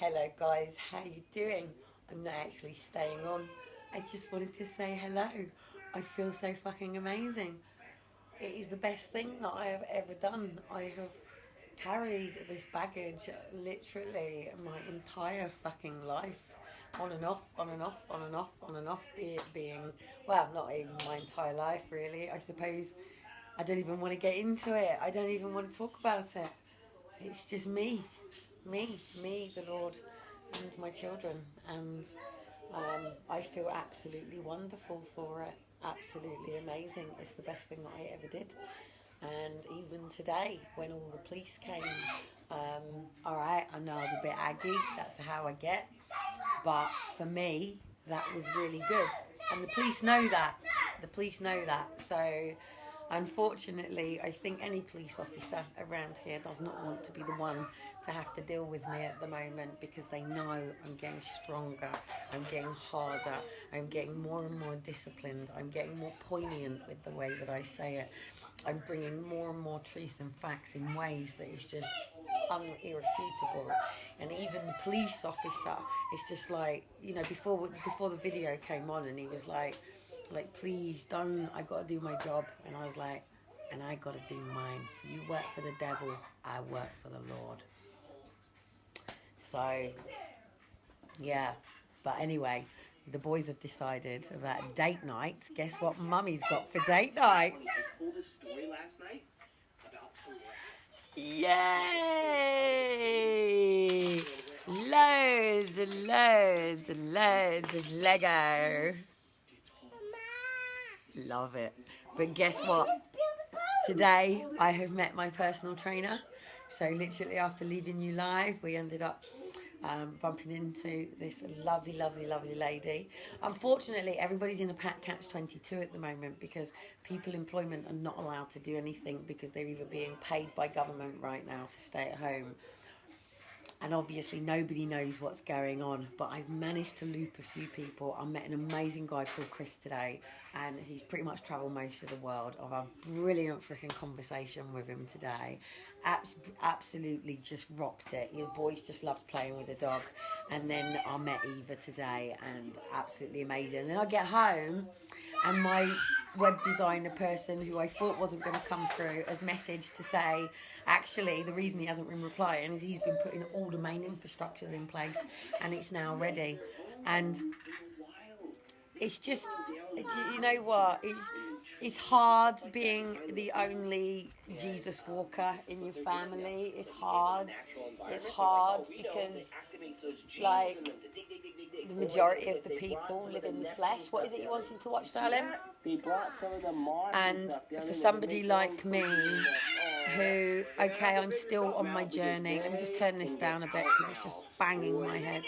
Hello guys, how you doing? I'm not actually staying on. I just wanted to say hello. I feel so fucking amazing. It is the best thing that I have ever done. I have carried this baggage literally my entire fucking life. On and off, on and off, on and off, on and off. Be it being, well, not even my entire life really. I suppose I don't even want to get into it. I don't even want to talk about it. It's just me, the Lord, and my children, and I feel absolutely wonderful for it. Absolutely amazing. It's the best thing that I ever did. And even today, when all the police came, all right, I know I was a bit aggy. That's how I get. But for me, that was really good. And the police know that. The police know that. So unfortunately, I think any police officer around here does not want to be the one to have to deal with me at the moment, because they know I'm getting stronger, I'm getting harder, I'm getting more and more disciplined, I'm getting more poignant with the way that I say it. I'm bringing more and more truth and facts in ways that is just irrefutable. And even the police officer is just like, you know, before the video came on, and he was like, please don't, I gotta do my job. And I was like, and I gotta do mine. You work for the devil, I work for the Lord. So yeah, but anyway, the boys have decided that date night, guess what mummy's got for date night? Yay! Loads and loads and loads of Lego. Love it. But guess what? Today I have met my personal trainer. So literally after leaving you live, we ended up bumping into this lovely lady. Unfortunately, everybody's in a catch-22 at the moment, because people employment are not allowed to do anything, because they're either being paid by government right now to stay at home, and obviously nobody knows what's going on. But I've managed to loop a few people. I met an amazing guy called Chris today, and he's pretty much travelled most of the world. I've had a brilliant freaking conversation with him today. Absolutely just rocked it. Your boys just loved playing with the dog. And then I met Eva today, and absolutely amazing. And then I get home, and my web designer person, who I thought wasn't going to come through, has messaged to say, actually, the reason he hasn't been replying is he's been putting all the main infrastructures in place, and it's now ready. And it's just, you know what, it's hard being the only Jesus walker in your family. It's hard because, like, the majority of the people live in the flesh. What is it you wanted to watch, darling? And for somebody like me, who, okay, I'm still on my journey. Let me just turn this down a bit, because it's just banging my head.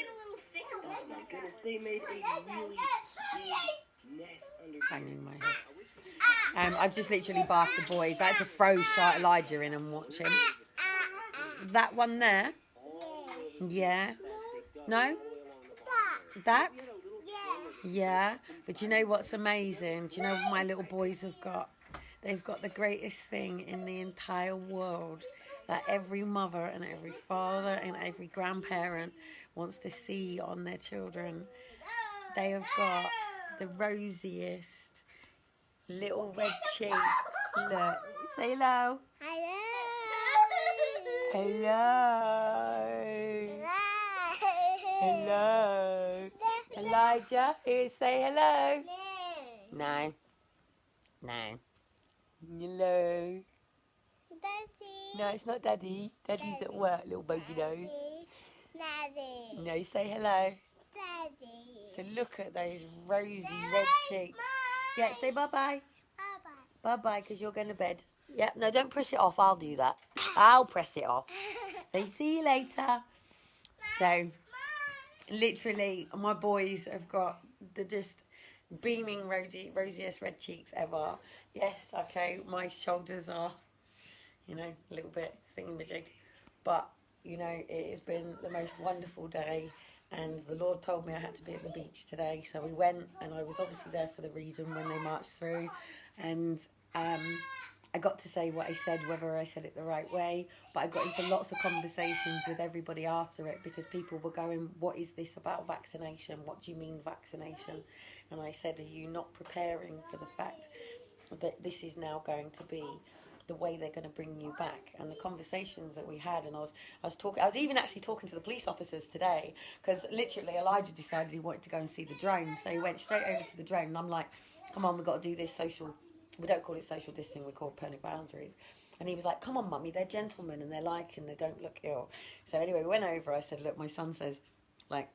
Banging my head. I've just literally bathed the boys. I had to throw Elijah in and watch him. That one there? Yeah. No? That? Yeah. But you know what's amazing? Do you know what my little boys have got? They've got the greatest thing in the entire world that every mother and every father and every grandparent wants to see on their children. They have got the rosiest little red cheeks. Look. Say hello. Hello. Hello. Elijah, here, say hello. No. No. Hello. Daddy. No, it's not Daddy. Daddy's at work, little bogey nose. Daddy. No, say hello. Daddy. So look at those rosy red cheeks. Yeah, say bye-bye. Bye-bye. Bye-bye, because you're going to bed. Yeah, no, don't push it off. I'll do that. I'll press it off. So see you later. So, literally, my boys have got the just beaming rosiest red cheeks ever. Yes, okay, my shoulders are, you know, a little bit thingamajig. But, you know, it has been the most wonderful day. And the Lord told me I had to be at the beach today. So we went, and I was obviously there for the reason when they marched through. And I got to say what I said, whether I said it the right way, but I got into lots of conversations with everybody after it because people were going, what is this about vaccination? What do you mean vaccination? And I said, are you not preparing for the fact that this is now going to be the way they're going to bring you back? And the conversations that we had, and I was even actually talking to the police officers today, because literally Elijah decided he wanted to go and see the drone, so he went straight over to the drone, and I'm like, come on, we've got to do this we don't call it social distancing, we call it putting boundaries. And he was like, come on, mummy, they're gentlemen and and they don't look ill. So anyway, we went over. I said, look, my son says, like,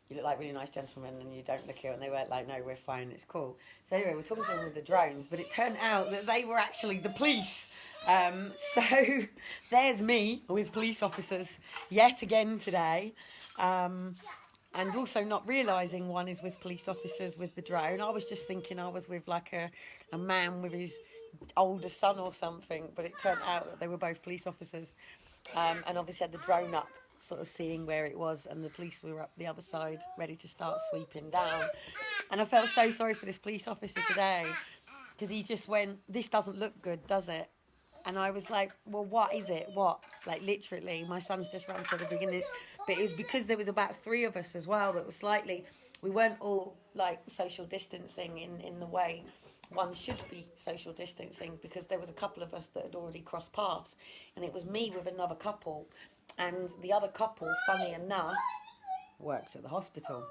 you look like really nice gentlemen and you don't look ill. And they were like, no, we're fine, it's cool. So anyway, we're talking to them with the drones, but it turned out that they were actually the police. So there's me with police officers yet again today. And also not realising one is with police officers with the drone. I was just thinking I was with like a man with his older son or something, but it turned out that they were both police officers. And obviously had the drone up, sort of seeing where it was, and the police were up the other side, ready to start sweeping down. And I felt so sorry for this police officer today, because he just went, this doesn't look good, does it? And I was like, well, what is it? What? Like, literally, my son's just ran to the beginning. But it was because there was about 3 of us as well that was we weren't all, like, social distancing in the way one should be social distancing, because there was a couple of us that had already crossed paths. And it was me with another couple. And the other couple, funny enough, works at the hospital.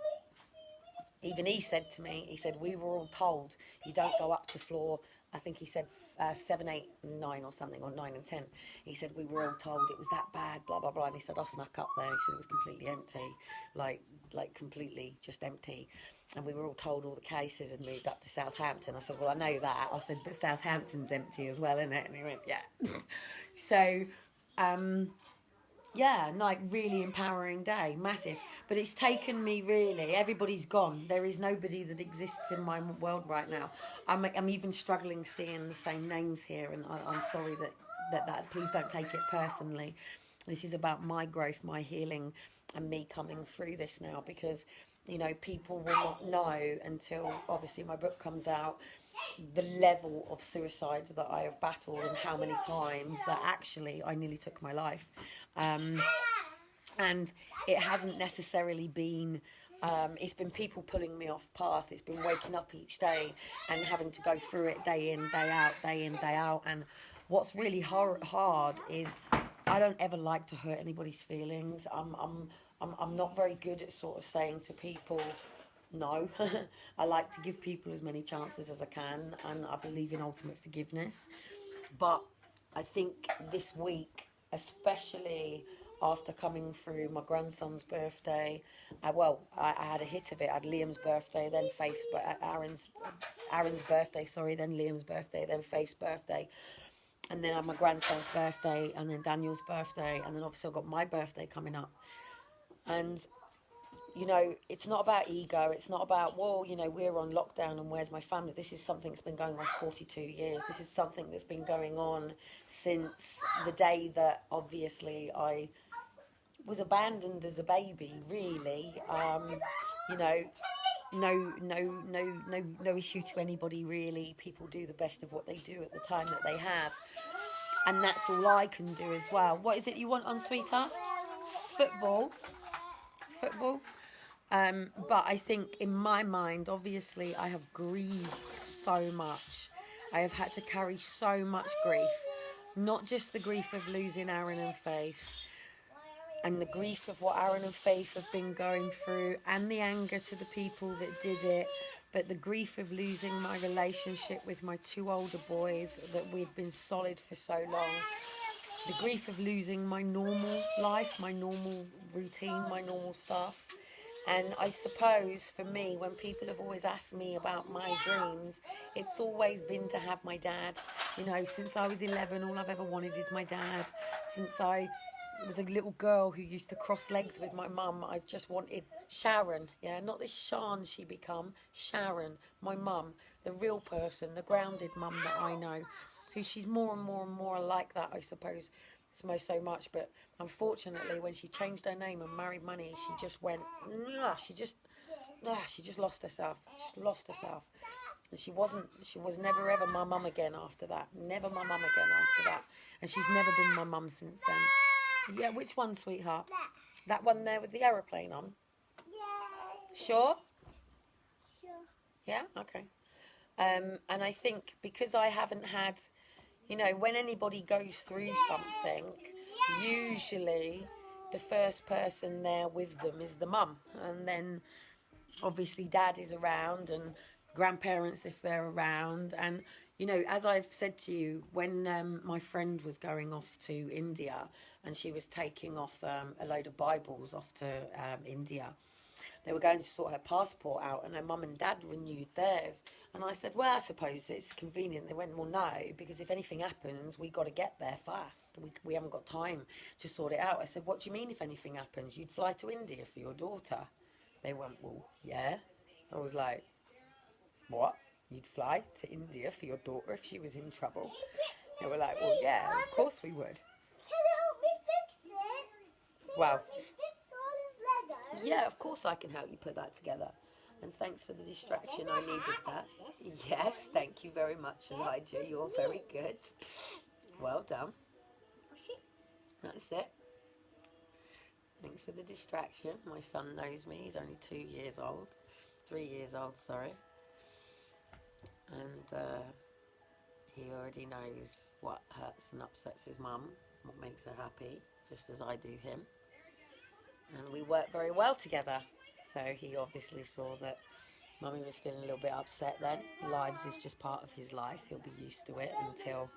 Even he said to me, he said, we were all told you don't go up to floor, I think he said 7, 8, 9 or something, or 9 and 10. He said, we were all told it was that bad, blah, blah, blah. And he said, I snuck up there. He said it was completely empty, like completely just empty. And we were all told all the cases had moved up to Southampton. I said, well, I know that. I said, but Southampton's empty as well, isn't it? And he went, yeah. So, yeah, like, really empowering day, massive. But it's taken me really, everybody's gone. There is nobody that exists in my world right now. I'm even struggling seeing the same names here, and I'm sorry that please don't take it personally. This is about my growth, my healing, and me coming through this now, because, you know, people will not know until obviously my book comes out the level of suicide that I have battled, and how many times that actually I nearly took my life. And it hasn't necessarily been, it's been people pulling me off path. It's been waking up each day and having to go through it day in, day out, day in, day out. And what's really hard is I don't ever like to hurt anybody's feelings. I'm not very good at sort of saying to people, no. I like to give people as many chances as I can, and I believe in ultimate forgiveness. But I think this week, especially after coming through my grandson's birthday, I had a hit of it. I had Liam's birthday, then Aaron's birthday, then Liam's birthday, then Faith's birthday, and then I had my grandson's birthday, and then Daniel's birthday, and then obviously I've got my birthday coming up. And, you know, it's not about ego. It's not about, well, you know, we're on lockdown and where's my family? This is something that's been going on 42 years. This is something that's been going on since the day that obviously I was abandoned as a baby, really. You know, no issue to anybody, really. People do the best of what they do at the time that they have. And that's all I can do as well. What is it you want on, sweetheart? Football. But I think in my mind, obviously, I have grieved so much. I have had to carry so much grief. Not just the grief of losing Aaron and Faith, and the grief of what Aaron and Faith have been going through, and the anger to the people that did it, but the grief of losing my relationship with my 2 older boys that we'd been solid for so long. The grief of losing my normal life, my normal routine, my normal stuff. And I suppose for me, when people have always asked me about my dreams, it's always been to have my dad. You know, since I was 11, all I've ever wanted is my dad. Since I was a little girl who used to cross legs with my mum, I've just wanted Sharon. Yeah, not this Shan she become. Sharon, my mum, the real person, the grounded mum that I know. Who she's more and more and more like that, I suppose, so much. But unfortunately, when she changed her name and married money, she just went, she just lost herself. She lost herself. And she was never ever my mum again after that. Never my mum again after that. And she's never been my mum since then. Yeah, which one, sweetheart? That one there with the aeroplane on? Yeah. Sure? Sure. Yeah? Okay. And I think because I haven't had, you know, when anybody goes through something, usually the first person there with them is the mum. And then obviously dad is around and grandparents if they're around. And, you know, as I've said to you, when my friend was going off to India and she was taking off a load of Bibles off to India, they were going to sort her passport out and her mum and dad renewed theirs. And I said, well, I suppose it's convenient. They went, well, no, because if anything happens, we got to get there fast. We haven't got time to sort it out. I said, what do you mean if anything happens? You'd fly to India for your daughter? They went, well, yeah. I was like, what? You'd fly to India for your daughter if she was in trouble? They were like, well, yeah, of course we would. Can you help me fix it? Wow. Fix all his Legos? Yeah, of course I can help you put that together. And thanks for the distraction. I needed that. Yes, thank you very much, Elijah. You're very good. Well done. That's it. Thanks for the distraction. My son knows me. He's only 2 years old. 3 years old, sorry. And he already knows what hurts and upsets his mum, what makes her happy, just as I do him. And we work very well together. So he obviously saw that Mummy was feeling a little bit upset then. Lives is just part of his life. He'll be used to it until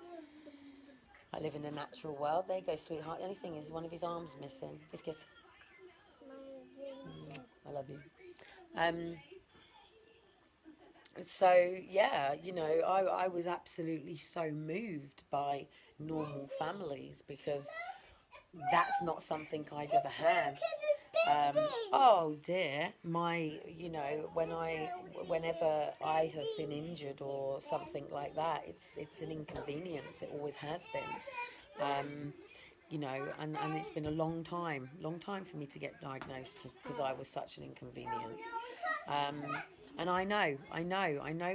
I live in a natural world. There you go, sweetheart. The only thing is one of his arms missing. Kiss, kiss. I love you. So, yeah, you know, I was absolutely so moved by normal families because that's not something I've ever had. Oh dear, you know, whenever I have been injured or something like that, it's an inconvenience. It always has been. You know, and it's been a long time for me to get diagnosed because I was such an inconvenience. And I know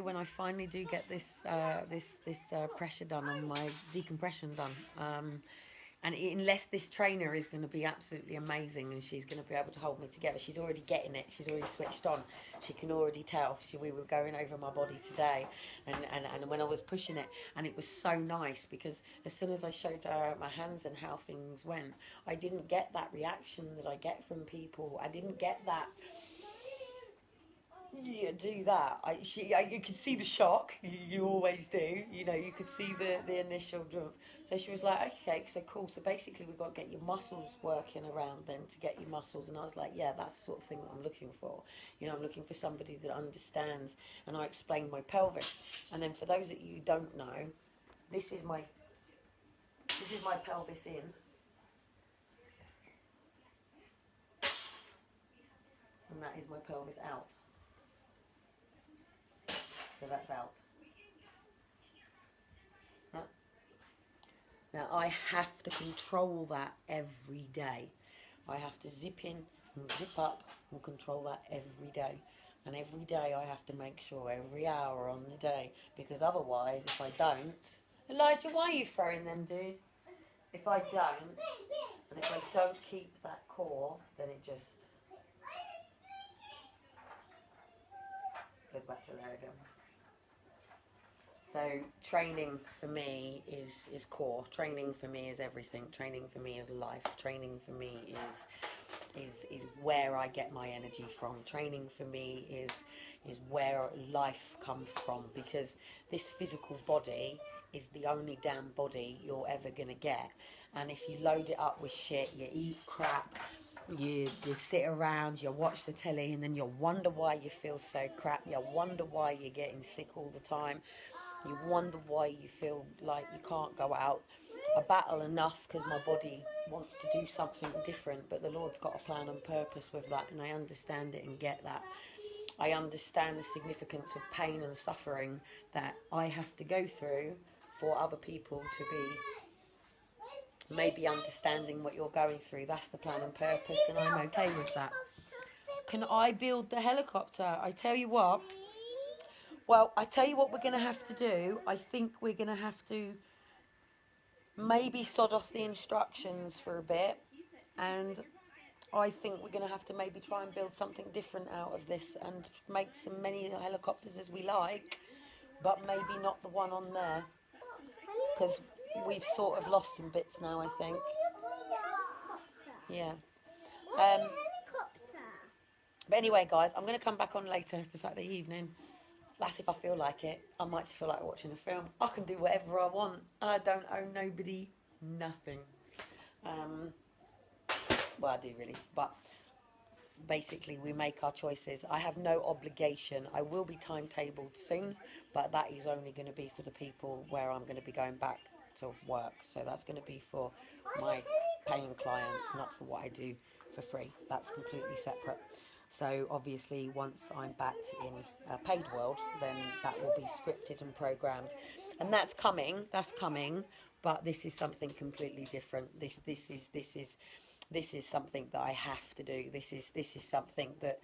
when I finally do get this pressure done on my decompression done. And unless this trainer is going to be absolutely amazing and she's going to be able to hold me together, she's already getting it. She's already switched on. She can already tell. We were going over my body today, and when I was pushing it, and it was so nice because as soon as I showed her my hands and how things went, I didn't get that reaction that I get from people. I didn't get that. Yeah, do that. You could see the shock. You always do. You know, you could see the initial jump. So she was like, okay, so cool. So basically, we've got to get your muscles working around then to get your muscles. And I was like, yeah, that's the sort of thing that I'm looking for. You know, I'm looking for somebody that understands. And I explained my pelvis. And then for those that you don't know, this is my pelvis in. And that is my pelvis out. So that's out. Now I have to control that every day. I have to zip in and zip up and control that every day. And every day I have to make sure, every hour on the day, because otherwise if I don't... Elijah, why are you throwing them, dude? If I don't, and if I don't keep that core, then it just goes back to there again. So training for me is core. Training for me is everything. Training for me is life. Training for me is where I get my energy from. Training for me is where life comes from, because this physical body is the only damn body you're ever gonna get. And if you load it up with shit, you eat crap, you sit around, you watch the telly, and then you wonder why you feel so crap. You wonder why you're getting sick all the time. You wonder why you feel like you can't go out. I battle enough because my body wants to do something different, but the Lord's got a plan and purpose with that, and I understand it and get that. I understand the significance of pain and suffering that I have to go through for other people to be maybe understanding what you're going through. That's the plan and purpose, and I'm okay with that. Can I build the helicopter? I tell you what, Well, I tell you what we're going to have to do. I think we're going to have to maybe sod off the instructions for a bit. And I think we're going to have to maybe try and build something different out of this and make some many helicopters as we like, but maybe not the one on there. Because we've sort of lost some bits now, I think. Yeah. Helicopter. But anyway, guys, I'm going to come back on later for Saturday evening. That's if I feel like it. I might just feel like watching a film. I can do whatever I want. I don't owe nobody nothing. Well, I do really, but basically we make our choices. I have no obligation. I will be timetabled soon, but that is only going to be for the people where I'm going to be going back to work. So that's going to be for my paying clients, not for what I do for free. That's completely separate. So obviously once I'm back in a paid world, then that will be scripted and programmed, and that's coming, but this is something completely different. This is something that I have to do. This is something that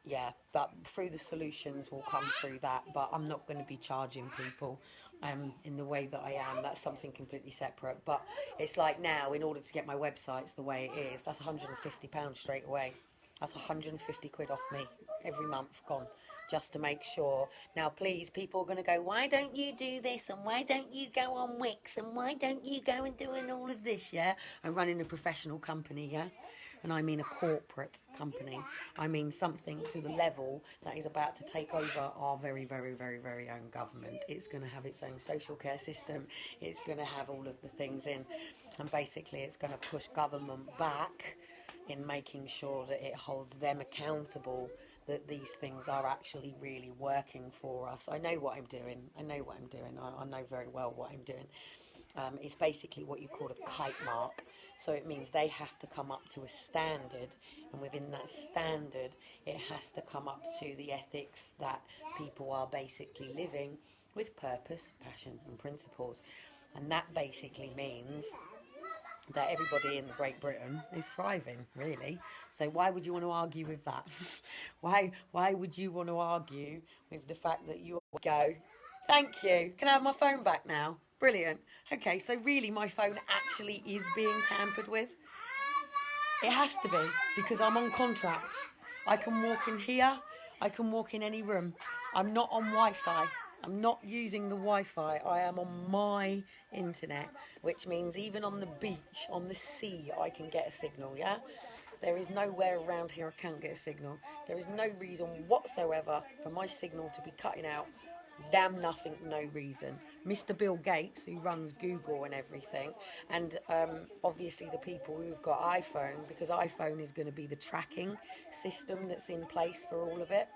yeah, but through the solutions will come through that, but I'm not going to be charging people in the way that I am. That's something completely separate. But it's like now, in order to get my websites the way it is, that's £150 straight away. That's 150 quid off me every month gone, just to make sure. Now please, people are going to go, why don't you do this, and why don't you go on Wix, and why don't you go and doing all of this? Yeah, I'm running a professional company, yeah, and I mean a corporate company. I mean something to the level that is about to take over our very, very, very, very own government. It's going to have its own social care system. It's going to have all of the things in, and basically it's going to push government back in making sure that it holds them accountable, that these things are actually really working for us. I know what I'm doing. I know very well what I'm doing. It's basically what you call a kite mark. So it means they have to come up to a standard, and within that standard, it has to come up to the ethics that people are basically living with purpose, passion, and principles. And that basically means that everybody in Great Britain is thriving, really. So why would you want to argue with that? Why would you want to argue with the fact that you go, thank you, can I have my phone back now? Brilliant. Okay, so really my phone actually is being tampered with? It has to be, because I'm on contract. I can walk in here, I can walk in any room. I'm not on Wi-Fi. I'm not using the Wi-Fi. I am on my internet, which means even on the beach, on the sea, I can get a signal, yeah? There is nowhere around here I can't get a signal. There is no reason whatsoever for my signal to be cutting out. Damn nothing, no reason. Mr. Bill Gates, who runs Google and everything, and obviously the people who've got iPhone, because iPhone is going to be the tracking system that's in place for all of it.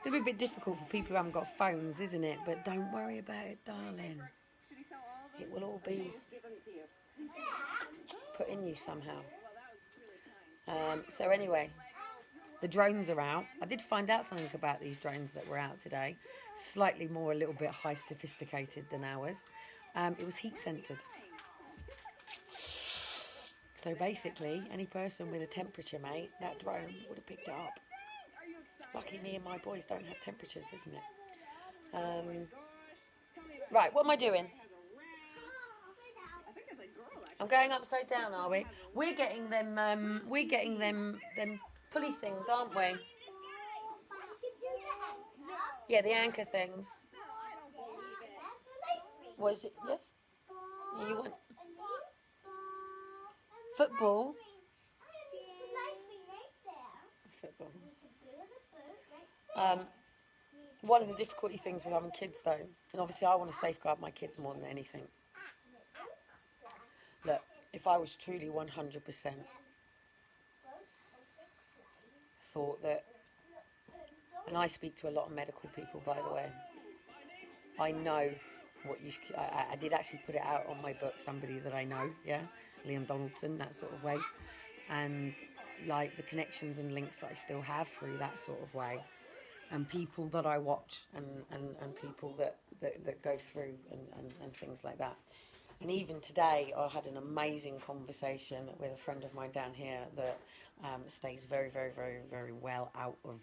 It'll be a bit difficult for people who haven't got phones, isn't it? But don't worry about it, darling. It will all be put in you somehow. So anyway, the drones are out. I did find out something about these drones that were out today. Slightly more, a little bit high sophisticated than ours. It was heat censored. So basically, any person with a temperature, mate, that drone would have picked it up. Lucky me and my boys don't have temperatures, isn't it? Right, what am I doing? I'm going upside down, are we? We're getting them pulley things, aren't we? Yeah, the anchor things. Was it? Yes? You want football? Football. One of the difficulty things with having kids, though, and obviously I want to safeguard my kids more than anything. Look, if I was truly 100% thought that, and I speak to a lot of medical people, by the way, I know what you, I did actually put it out on my book, somebody that I know, yeah, Liam Donaldson, that sort of ways, and like the connections and links that I still have through that sort of way, and people that I watch, and people that go through and things like that. And even today, I had an amazing conversation with a friend of mine down here that stays very, very, very, very well out of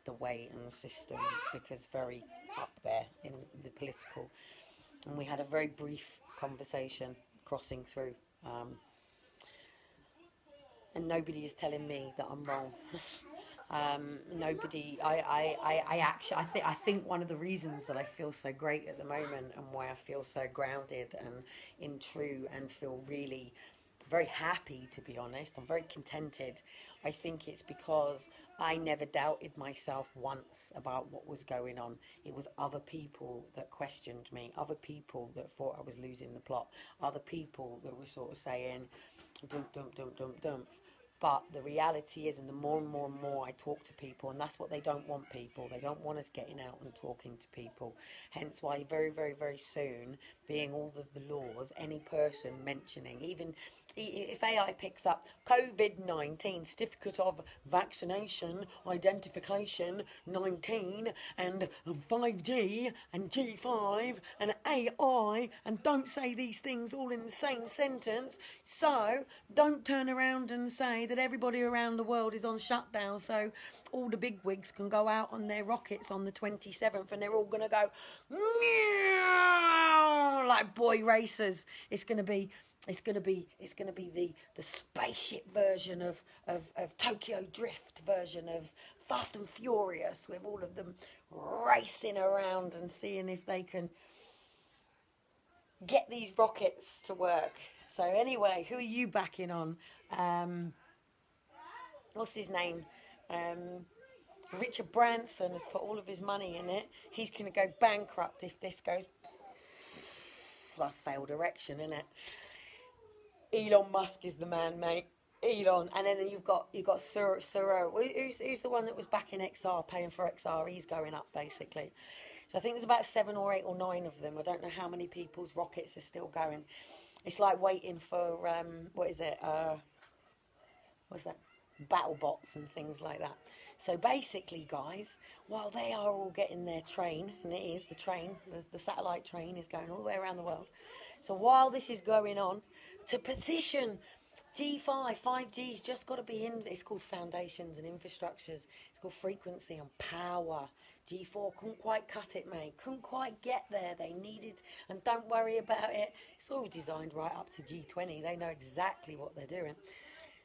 the way and the system, because very up there in the political. And we had a very brief conversation crossing through, and nobody is telling me that I'm wrong. Nobody. I actually. I think one of the reasons that I feel so great at the moment, and why I feel so grounded and in true, and feel really very happy, to be honest. I'm very contented. I think it's because I never doubted myself once about what was going on. It was other people that questioned me, other people that thought I was losing the plot, other people that were sort of saying, dump, dump, dump, dump, dump. But the reality is, and the more and more and more I talk to people, and that's what they don't want, people. They don't want us getting out and talking to people. Hence why very, very, very soon, being all of the laws, any person mentioning, even if AI picks up COVID-19, certificate of vaccination, identification, 19, and 5G, and G5, and AI, and don't say these things all in the same sentence. So don't turn around and say that everybody around the world is on shutdown, so all the big wigs can go out on their rockets on the 27th, and they're all going to go like boy racers. It's going to be the spaceship version of Tokyo Drift version of Fast and Furious, with all of them racing around and seeing if they can get these rockets to work. So anyway, who are you backing on? What's his name? Richard Branson has put all of his money in it. He's going to go bankrupt if this goes a failed erection, isn't it? Elon Musk is the man, mate. Elon, and then you've got Suro. Who's the one that was backing XR, paying for XR? He's going up basically. So I think there's about 7 or 8 or 9 of them. I don't know how many people's rockets are still going. It's like waiting for what's that? Battle bots and things like that. So basically, guys, while they are all getting their train, and it is the train, the satellite train is going all the way around the world. So while this is going on, to position G5, 5G's just got to be in. It's called foundations and infrastructures. It's called frequency and power. G4 couldn't quite cut it, mate. Couldn't quite get there. They needed, and don't worry about it. It's all designed right up to G20. They know exactly what they're doing.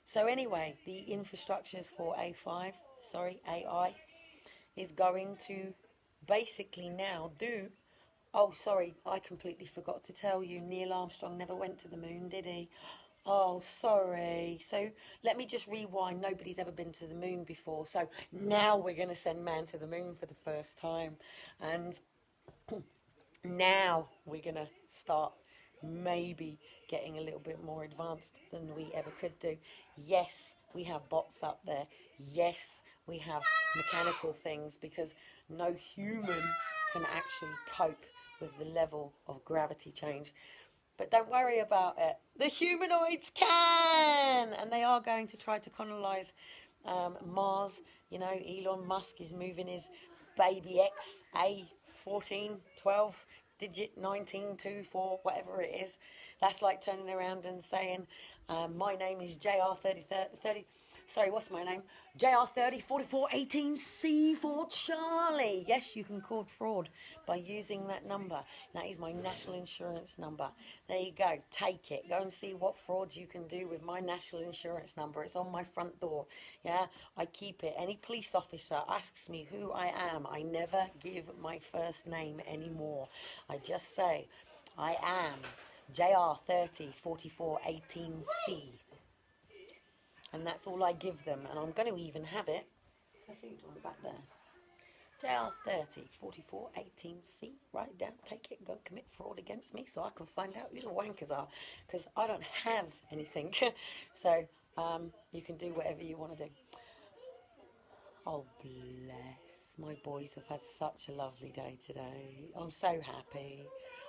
So anyway, the infrastructures for AI, is going to basically now do. Oh, sorry, I completely forgot to tell you. Neil Armstrong never went to the moon, did he? Oh, sorry. So let me just rewind. Nobody's ever been to the moon before. So now we're going to send man to the moon for the first time. And now we're going to start maybe getting a little bit more advanced than we ever could do. Yes, we have bots up there. Yes, we have mechanical things, because no human can actually cope with the level of gravity change. But don't worry about it. The humanoids can! And they are going to try to colonize Mars. You know, Elon Musk is moving his baby X, A14, 12, digit 1924, whatever it is. That's like turning around and saying, my name is JR30, sorry, what's my name? JR304418C for Charlie. Yes, you can call fraud by using that number. That is my national insurance number. There you go. Take it. Go and see what fraud you can do with my national insurance number. It's on my front door. Yeah, I keep it. Any police officer asks me who I am, I never give my first name anymore. I just say, I am JR304418C. And that's all I give them. And I'm going to even have it tattooed on the back there. JR304418C. Write it down, take it, go commit fraud against me so I can find out who the wankers are. Because I don't have anything. So you can do whatever you want to do. Oh, bless. My boys have had such a lovely day today. I'm so happy.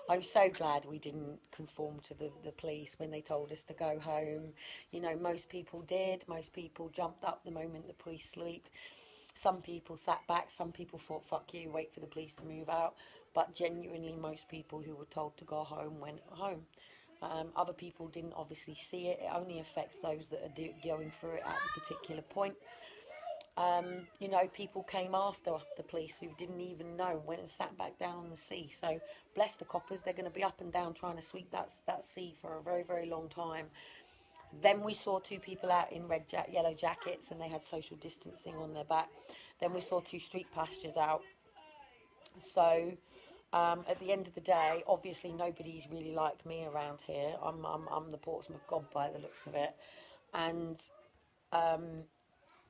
I'm so glad we didn't conform to the police when they told us to go home. You know, most people did. Most people jumped up the moment the police slept. Some people sat back. Some people thought, fuck you, wait for the police to move out. But genuinely, most people who were told to go home went home. Other people didn't obviously see it. It only affects those that are going through it at the particular point. You know, people came after the police who didn't even know, went and sat back down on the sea. So bless the coppers, they're going to be up and down trying to sweep that sea for a very, very long time. Then we saw two people out in yellow jackets, and they had social distancing on their back. Then we saw two street pastures out. So at the end of the day, obviously nobody's really like me around here. I'm the Portsmouth god by the looks of it, and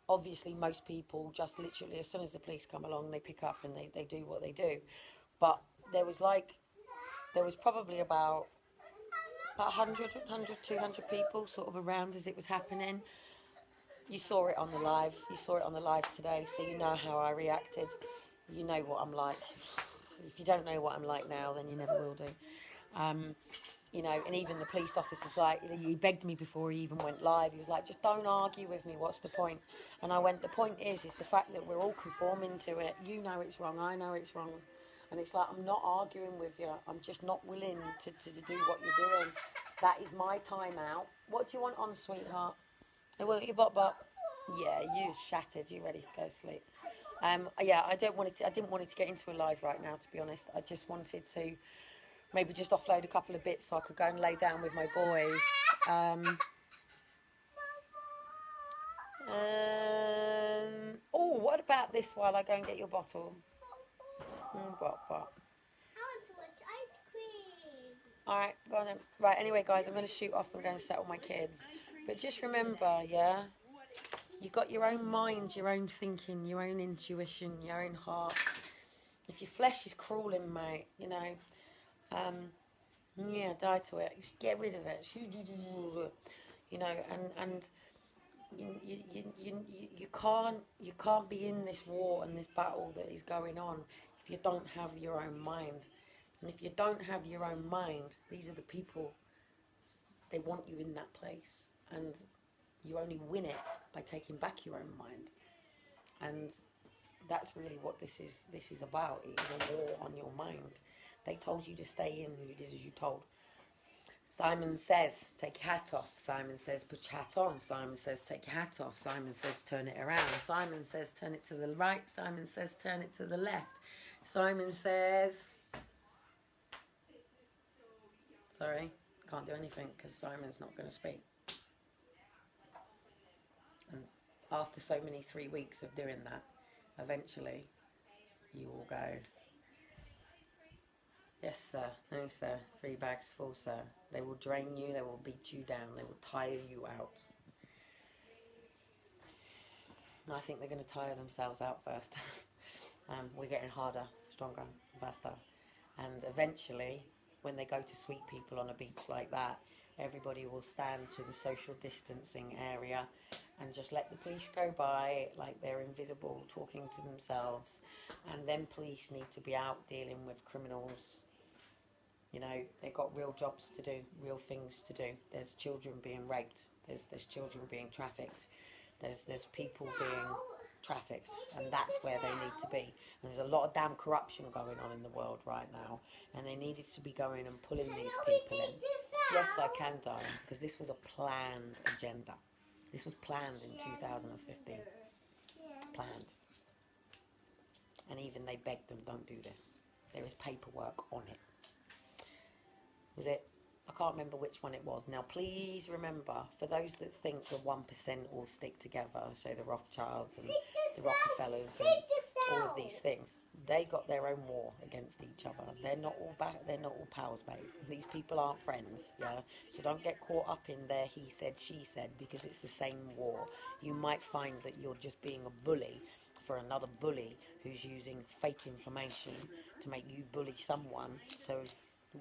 obviously most people just literally, as soon as the police come along, they pick up and they do what they do. But there was probably about 100, 200 people sort of around as it was happening. You saw it on the live. You saw it on the live today, so you know how I reacted. You know what I'm like. If you don't know what I'm like now, then you never will do. You know, and even the police officer's like, he begged me before he even went live. He was like, just don't argue with me. What's the point? And I went, the point is the fact that we're all conforming to it. You know it's wrong. I know it's wrong. And it's like, I'm not arguing with you. I'm just not willing to do what you're doing. That is my time out. What do you want on, sweetheart? Hey, will you bop bop? Yeah, you're shattered. You're ready to go to sleep. Yeah, I didn't want it to get into a live right now, to be honest. I just wanted to maybe just offload a couple of bits so I could go and lay down with my boys. Oh, what about this while I go and get your bottle? Bop, bop. I want to watch ice cream. Alright, go on then. Right, anyway, guys, I'm going to shoot off and go and settle my kids. But just remember, yeah, you got your own mind, your own thinking, your own intuition, your own heart. If your flesh is crawling, mate, you know, yeah, die to it. Get rid of it. You know, and you can't be in this war and this battle that is going on if you don't have your own mind. And if you don't have your own mind, these are the people, they want you in that place. And you only win it by taking back your own mind. And that's really what this is about. It is a war on your mind. They told you to stay in, and you did as you told. Simon says, take your hat off. Simon says, put your hat on. Simon says, take your hat off. Simon says, turn it around. Simon says, turn it to the right. Simon says, turn it to the left. Simon says... Sorry, can't do anything because Simon's not going to speak. And after so many 3 weeks of doing that, eventually you will go, yes sir, no sir, 3 bags full sir. They will drain you, they will beat you down, they will tire you out. And I think they're going to tire themselves out first. We're getting harder, stronger, faster. And eventually, when they go to sweep people on a beach like that, everybody will stand to the social distancing area and just let the police go by like they're invisible, talking to themselves. And then police need to be out dealing with criminals. You know, they've got real jobs to do, real things to do. There's children being raped. There's children being trafficked. There's people being trafficked, and that's where they need to be. And there's a lot of damn corruption going on in the world right now, and they needed to be going and pulling these people in. Yes, I can, darling, because this was a planned agenda. This was planned in 2015. Planned. And even they begged them, don't do this. There is paperwork on it. Was it? I can't remember which one it was. Now, please remember, for those that think the 1% all stick together, so the Rothschilds and the Rockefellers and all of these things, they got their own war against each other. They're not all they're not all pals, mate. These people aren't friends, yeah? So don't get caught up in their he said, she said, because it's the same war. You might find that you're just being a bully for another bully who's using fake information to make you bully someone, so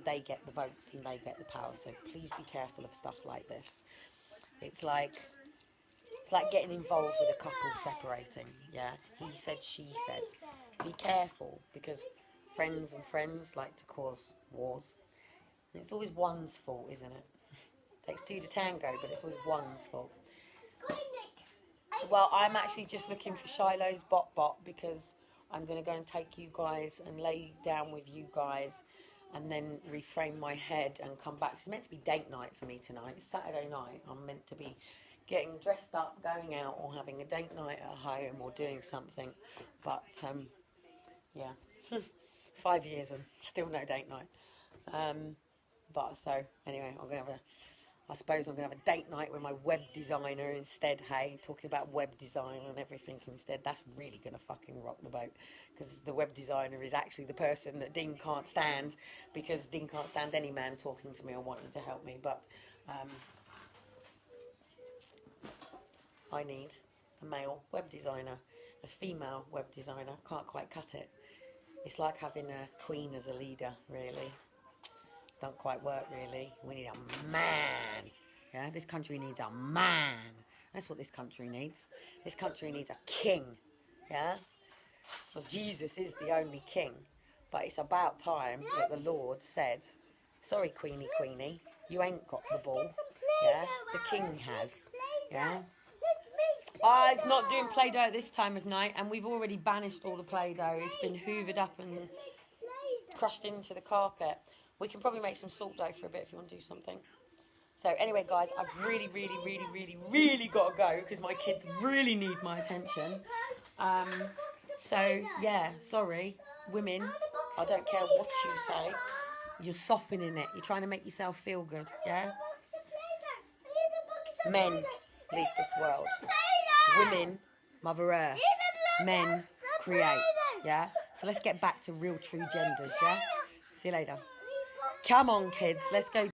they get the votes and they get the power. So please be careful of stuff like this. It's like getting involved with a couple separating, yeah? He said, she said. Be careful, because friends and friends like to cause wars. And it's always one's fault, isn't it? It takes two to tango, but it's always one's fault. Well, I'm actually just looking for Shiloh's bot because I'm going to go and take you guys and lay down with you guys and then reframe my head and come back. It's meant to be date night for me tonight. It's Saturday night. I'm meant to be getting dressed up, going out, or having a date night at home, or doing something. But yeah, 5 years and still no date night. But so anyway, I suppose I'm gonna have a date night with my web designer instead. Hey, talking about web design and everything instead. That's really gonna fucking rock the boat, because the web designer is actually the person that Dean can't stand, because Dean can't stand any man talking to me or wanting to help me. But I need a male web designer, a female web designer. Can't quite cut it. It's like having a queen as a leader, really. Don't quite work, really. We need a man. Yeah, this country needs a man. That's what this country needs. This country needs a king. Yeah? Well, Jesus is the only king. But it's about time that the Lord said, sorry, Queenie, you ain't got the ball. Yeah? The king has. Yeah? It's not doing Play-Doh at this time of night, and we've already banished all the Play-Doh. It's been hoovered up and crushed into the carpet. We can probably make some salt dough for a bit if you want to do something. So anyway, guys, I've really got to go, because my kids really need my attention. So, yeah, sorry, women, I don't care what you say. You're softening it. You're trying to make yourself feel good, yeah? Men lead this world. Women, Mother Earth. Men create, yeah? So let's get back to real true genders, yeah? See you later. Come on, kids, let's go.